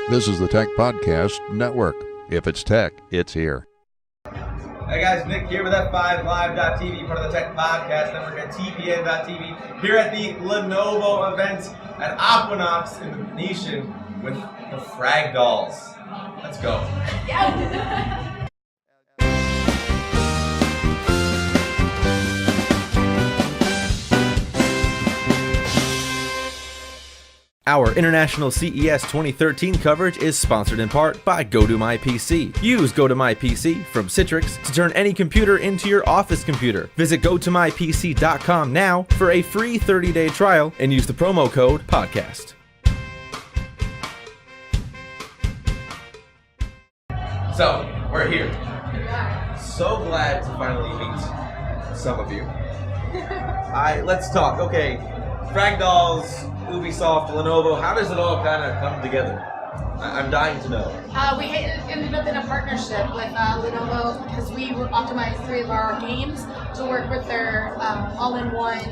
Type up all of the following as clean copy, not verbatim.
This is the Tech Podcast Network. If it's tech, it's here. Hey guys, Nick here with F5Live.TV, part of the Tech Podcast Network at TPN.TV, here at the Lenovo event at Aquanox in the Venetian with the FragDolls. Let's go. Yeah. Our international CES 2013 coverage is sponsored in part by GoToMyPC. Use GoToMyPC from Citrix to turn any computer into your office computer. Visit GoToMyPC.com now for a free 30-day trial and use the promo code PODCAST. So, we're here. So glad to finally meet some of you. Let's talk. Okay, FragDolls, Ubisoft, Lenovo, how does it all kind of come together? I'm dying to know. We ended up in a partnership with Lenovo because we optimized 3 of our games to work with their all-in-one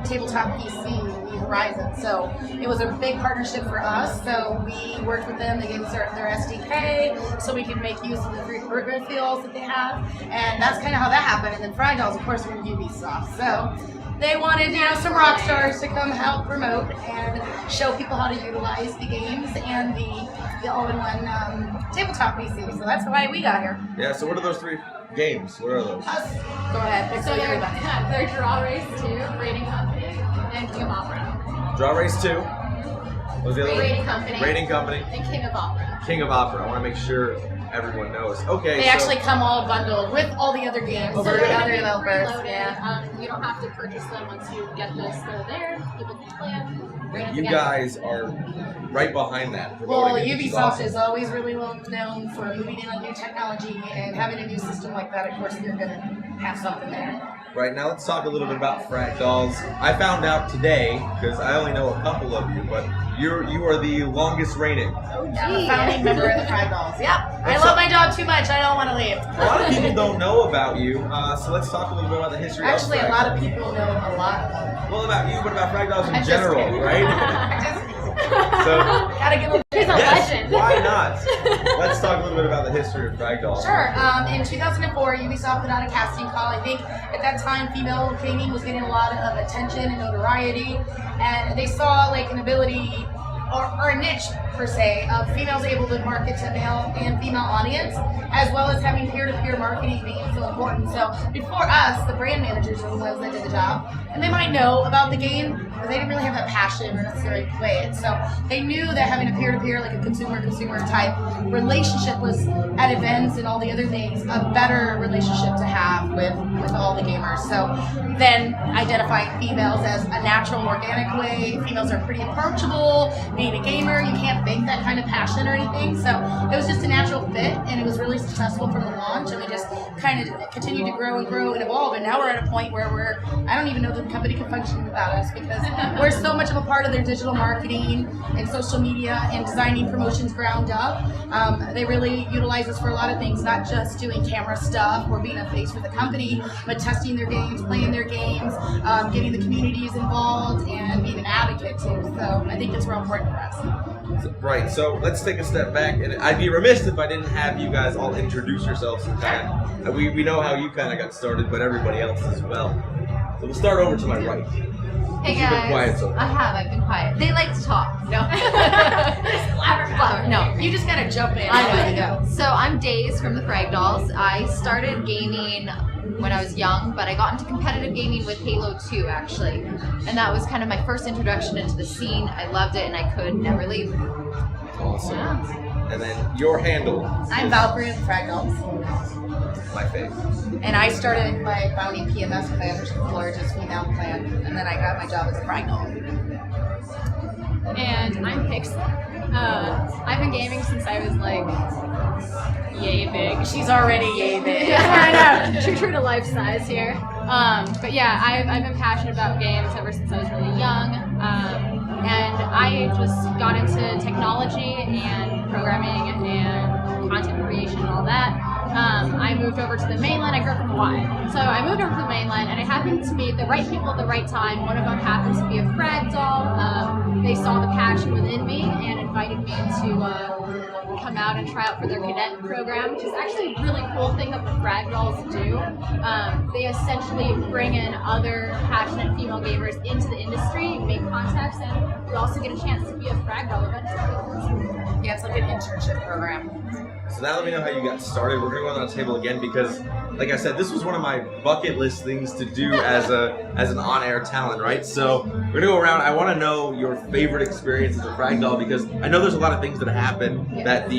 tabletop PC, the Horizon. So it was a big partnership for us. So we worked with them. They gave us their SDK so we could make use of the free peripherals that they have. And that's kind of how that happened. And then FragDolls, of course, from Ubisoft. So they wanted, some rock stars to come help promote and show people how to utilize the games and the all-in-one tabletop PC. So that's why we got here. Yeah, so what are those 3 games? What are those? Go ahead. So they're Draw Race 2, Rating Company, and King of Opera. Draw Race 2. What was the other one? Rating Company. And King of Opera. King of Opera. I want to make sure everyone knows. Okay. They actually come all bundled with all the other games. So for they're other going to be developers. preloaded. You don't have to purchase them once you get this. They're there. People can play them. You guys are right behind that. Well, Ubisoft is always really well known for moving in on new technology and having a new system like that. Of course, they're going to have something there. Right, now let's talk a little bit about FragDolls. I found out today, because I only know a couple of you, but you are the longest reigning. I'm a founding member of the FragDolls. Yep. I love my job too much. I don't want to leave. A lot of people don't know about you, so let's talk a little bit about the history Actually, of FragDolls. a lot of people know a lot about it. Well, about you, but about FragDolls in I'm just general, kidding. right? So, Gotta give a He's a yes, legend. why not? Let's talk a little bit about the history of FragDolls. Sure. In 2004, Ubisoft put out a casting call. I think at that time, female gaming was getting a lot of attention and notoriety, and they saw an ability or a niche per se of females able to market to male and female audience, as well as having peer-to-peer marketing being so important. So before us, the brand managers are the ones that did the job, and they might know about the game, but they didn't really have that passion or necessarily play it. So they knew that having a peer-to-peer, like a consumer type relationship was at events and all the other things, a better relationship to have with all the gamers. So then identifying females as a natural, organic way. Females are pretty approachable. Being a gamer, you can't fake that kind of passion or anything. So it was just a natural fit, and it was really successful from the launch, and we just kind of continued to grow and evolve, and now we're at a point where I don't even know that the company can function without us, because we're so much of a part of their digital marketing and social media and designing promotions ground up. They really utilize us for a lot of things, not just doing camera stuff or being a face for the company, but testing their games, playing their games, getting the communities involved, and being an advocate too. So I think it's real important for us. Right, so let's take a step back, and I'd be remiss if I didn't have you guys all introduce yourselves. We know how you kind of got started, but everybody else as well. So we'll start over to my right. Hey You've been guys, quiet so far. I've been quiet. They like to talk. No. No. You just gotta jump in. I know. So I'm Days from the FragDolls. I started gaming when I was young, but I got into competitive gaming with Halo 2 actually. And that was kind of my first introduction into the scene. I loved it and I could never leave. Awesome. Yeah. And then your handle. I'm Valkyrie of FragDolls. My favorite. And I started by founding PMS Clan, which is the largest female clan, and then I got my job as a FragDoll. And I'm Pix. I've been gaming since I was yay big. She's already yay big. I know. True to life size here. But yeah, I've been passionate about games ever since I was really young. And I just got into technology and programming and content creation and all that I moved over to the mainland. I grew up in Hawaii. So I moved over to the mainland, and I happened to meet the right people at the right time. One of them happens to be a FragDoll. They saw the passion within me and invited me to come out and try out for their cadet program, which is actually a really cool thing that the FragDolls do. They essentially bring in other passionate female gamers into the industry, make contacts, and you also get a chance to be a FragDoll eventually. Yeah, it's like an internship program. So now let me know how you got started. We're gonna go on the table again because, like I said, this was one of my bucket list things to do as an on-air talent, right? So we're gonna go around. I want to know your favorite experience as a FragDoll because I know there's a lot of things that happen that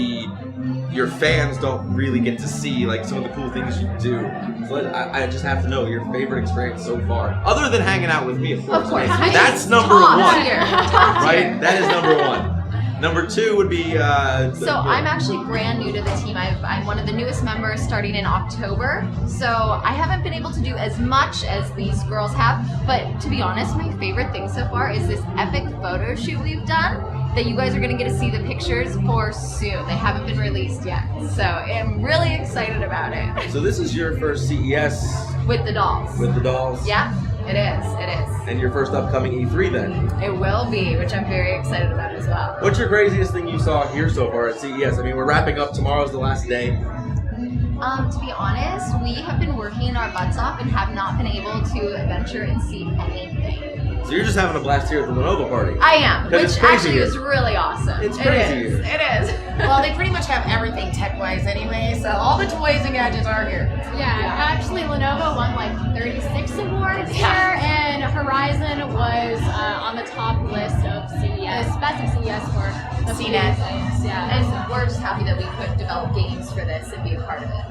your fans don't really get to see, like some of the cool things you do. So I just have to know your favorite experience so far, other than hanging out with me, of course. Of course. That's number Top one, tier. Top right? tier. That is number one. Number two would be. So I'm actually brand new to the team. I'm one of the newest members starting in October. So I haven't been able to do as much as these girls have. But to be honest, my favorite thing so far is this epic photo shoot we've done that you guys are going to get to see the pictures for soon. They haven't been released yet. So I'm really excited about it. So this is your first CES With the dolls. with the dolls. Yeah, it is. It is. And your first upcoming E3 then. It will be, which I'm very excited about as well. What's your craziest thing you saw here so far at CES? I mean, we're wrapping up. Tomorrow's the last day. To be honest, we have been working our butts off and have not been able to venture and see anything. So you're just having a blast here at the Lenovo party. I am, 'Cause which it's crazy actually here. is really awesome. It's crazy It is. here. It is. Well, they pretty much have everything tech-wise anyway, so all the toys and gadgets are here. Yeah, actually Lenovo won like 36 awards here, and Horizon was on the top list of CES, best of CES for the few CNET. things. Yeah, And we're just happy that we could develop games for this and be a part of it.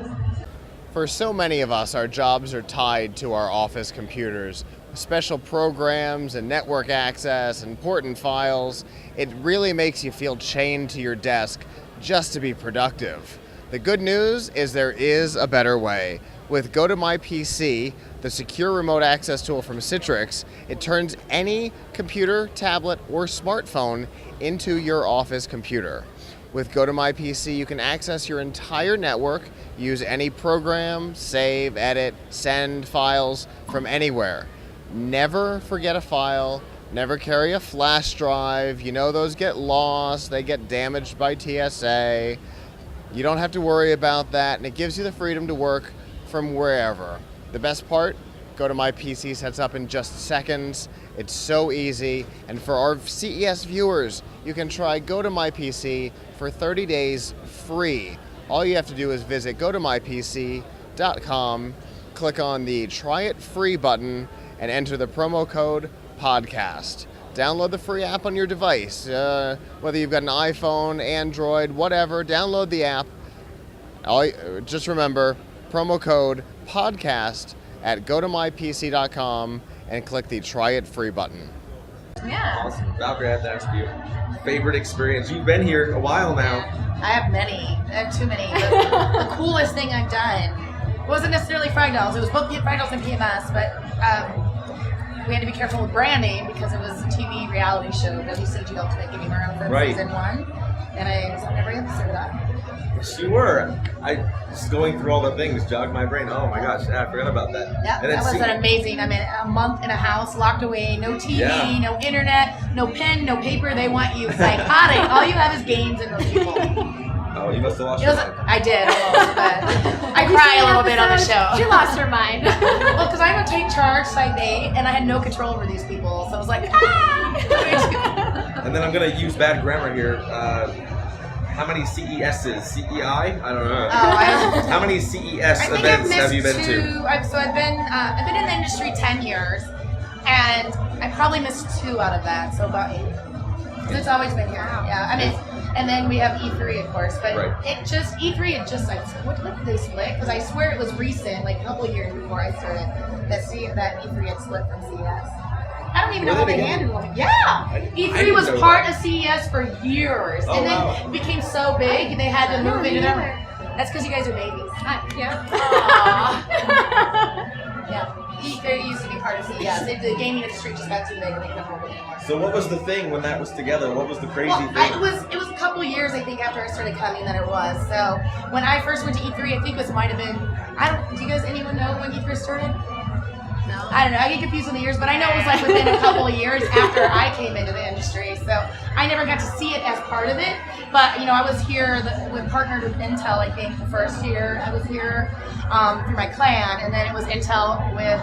For so many of us, our jobs are tied to our office computers. Special programs and network access, important files. It really makes you feel chained to your desk just to be productive. The good news is there is a better way. With Go to My PC, the secure remote access tool from Citrix, it turns any computer, tablet, or smartphone into your office computer. With Go to My PC, you can access your entire network, use any program, save, edit, send files from anywhere. Never forget a file, never carry a flash drive. You know those get lost, they get damaged by TSA. You don't have to worry about that, and it gives you the freedom to work from wherever. The best part, Go to My PC sets up in just seconds. It's so easy, and for our CES viewers, you can try Go to My PC for 30 days free. All you have to do is visit gotomypc.com, click on the Try It Free button, and enter the promo code PODCAST. Download the free app on your device, whether you've got an iPhone, Android, whatever, download the app. Just remember, promo code PODCAST at gotomypc.com and click the Try It Free button. Yeah. Awesome. Valkyrie, I have to ask you, favorite experience? You've been here a while now. I have many. I have too many. The coolest thing I've done wasn't necessarily FragDolls. It was both FragDolls and PMS, but we had to be careful with branding because it was a TV reality show, WCG Ultimate Gamer on Right. season 1, and I was on every episode of that. Yes, you were. I just going through all the things jogged my brain. Oh my gosh, I forgot about that. Yeah, And then that was see- an amazing. I mean, a month in a house, locked away, no TV, Yeah. no internet, no pen, no paper. They want you psychotic. All you have is games and those people. Oh, you must have lost It your was, mind. I did almost, but I cry a little bit on the show. She lost her mind. Well, because I'm a take charge site A, and I had no control over these people, so I was like, ah! And then I'm gonna use bad grammar here. How many CESs? CEI? I don't know. How many CES I think I've events missed have you been two. to? I've been in the industry 10 years, and I probably missed 2 out of that, so about 8. 'Cause it's always been here. Yeah, I mean, and then we have E3, of course, but Right. E3, what did they split? Because I swear it was recent, like a couple of years before I started, that E3 had split from CES. I don't even know how Really? they handled it. Yeah! I E3 didn't was know part that. of CES for years, Oh, and then wow. it became so big, they had to move it. me And neither. that's because you guys are babies. Yeah. Yeah. E3 used to be part of CES. The gaming industry just got too big and they couldn't hold it anymore. So what was the thing when that was together? What was the crazy Well, thing? it was a couple of years, I think, after after I started coming than it was. So when I first went to E3, I think this might have been, do you guys, anyone know when E3 started? No. I don't know. I get confused in the years, but I know it was like within a couple of years after I came into the industry. So I never got to see it as part of it. But, you know, I was here, we partnered with Intel, I think, the first year. I was here through my clan, and then it was Intel with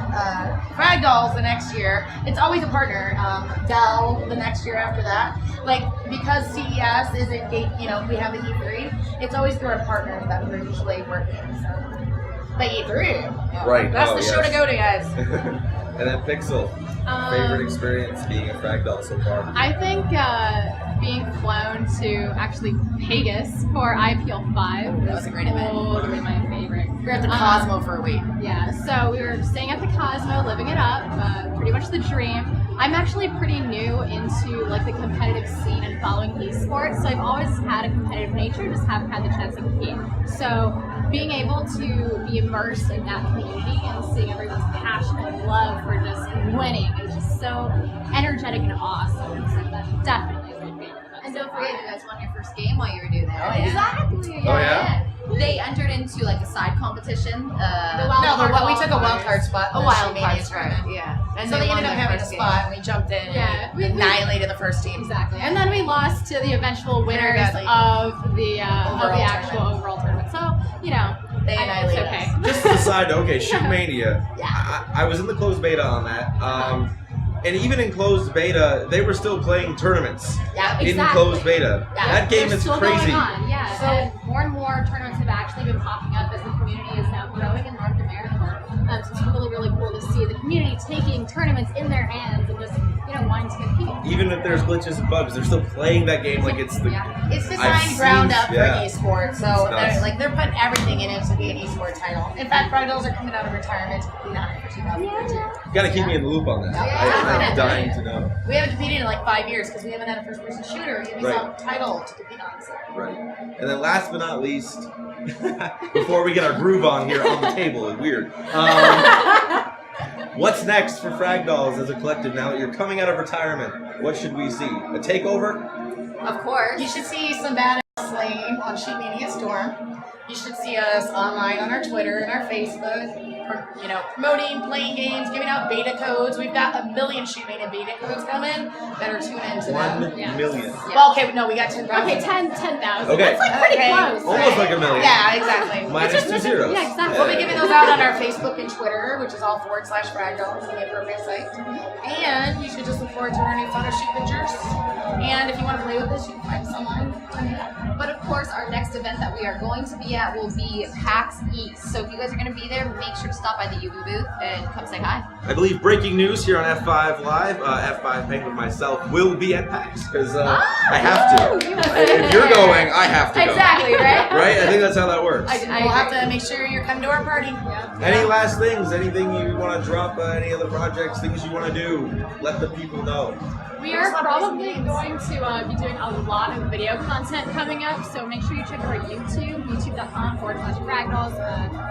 FragDolls the next year. It's always a partner. Dell the next year after that. Like, because CES isn't, you know, we have the E3, it's always through our partners that we're usually working. So. The E3. Right. That's the show to go to, guys. And then Pixel, favorite experience being a FragDoll so far? I think being flown to actually Vegas for IPL 5 That was a great event. totally my favorite. We were at the Cosmo for a week. Yeah, so we were staying at the Cosmo, living it up, pretty much the dream. I'm actually pretty new into like the competitive scene and following esports, so I've always had a competitive nature, just haven't had the chance to compete. So being able to be immersed in that community and seeing everyone's passion and love for just winning is just so energetic and awesome. So that definitely is my favorite. And don't forget, you guys won your first game while you were doing that. Oh, yeah. Exactly. Oh, yeah? They entered into like a side competition. We took a wild card spot. A in the wild Shootmania card tournament. spot. Yeah. And So they won ended up their having a first game. spot, and we jumped in Yeah, and annihilated the first team. Exactly, and then we lost to the eventual winners badly. of the Overall actual tournament. overall tournament. So you know, They it's annihilated okay. us. Just as a side note, okay, Shootmania. I was in the closed beta on that. And even in closed beta, they were still playing tournaments Yeah, in exactly. closed beta. Yeah, That game They're is still crazy. Going on, yeah. So- And more and more tournaments have actually been popping up as the community is now growing in North America. So it's really, really cool to see the community taking tournaments in their hands and just, you know, wanting to compete. Even if there's glitches and bugs, they're still playing that game like it's the. Yeah. It's I've designed seen- ground up yeah. for esports, so It's nuts. they're putting everything in it to be an esports title. In fact, FragDolls are coming out of retirement to compete on it for 2013. You gotta keep me in the loop on that. Yeah. I'm dying to know. We haven't competed in like 5 years because we haven't had a first-person shooter Ubisoft title to compete on. So. Right. And then last but not least, before we get our groove on here on the table, it's weird. What's next for FragDolls as a collective now that you're coming out of retirement? What should we see? A takeover? Of course. You should see some badass slaying on Shootmania Storm. You should see us online on our Twitter and our Facebook. You know, promoting, playing games, giving out beta codes. We've got 1 million Shootmania beta codes coming. Better tune into 1 them. million. Well, okay, no, we got 10,000. Okay, 10,000. Okay. That's like pretty Okay. close. Almost like a million. Yeah, exactly. Minus 2 zeros. Yeah, exactly. We'll be giving those out on our Facebook and Twitter, which is all /FragDolls on the appropriate site. And you should just look forward to our new photo shoot pictures. And if you want to play with us, you can find us online. But of course, our next event that we are going to be at will be PAX East. So if you guys are going to be there, make sure to stop by the UV booth and come say hi. I believe breaking news here on F5 Live. F5 Penguin myself will be at PAX because I have to. If you're going, I have to go. Exactly, right? Right? I think that's how that works. We'll have to make sure you're coming to our party. Any last things? Anything you want to drop? Any other projects? Things you want to do? Let the people know. We are probably going to be doing a lot of video content coming up, so make sure you check our YouTube, youtube.com/FragDolls.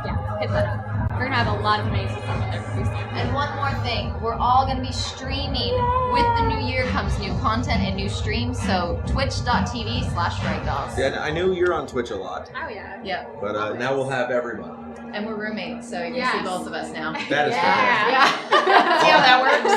Yeah, hit that up. We're going to have a lot of amazing stuff in there pretty soon. And one more thing, we're all going to be streaming. With the new year comes new content and new streams, so twitch.tv/FragDolls. Yeah, I knew you're on Twitch a lot, Oh, yeah. Yep. but now we'll have everyone. And we're roommates, so you can Yes. see both of us now. That is fantastic. Yeah. See how that works?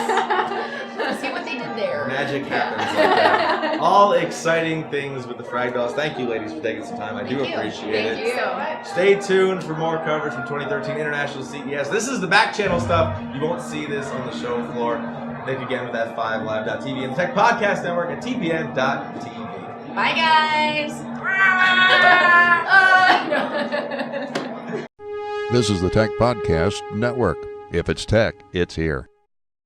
See what they did there. Magic happens like that. All exciting things with the FragDolls. Thank you, ladies, for taking some time. I do Thank you. appreciate Thank it. you. So much. Stay tuned for more coverage from 2013 International CES. This is the back channel stuff. You won't see this on the show floor. Thank you again with F5Live.TV and the Tech Podcast Network at TPN.TV. Bye, guys. This is the Tech Podcast Network. If it's tech, it's here.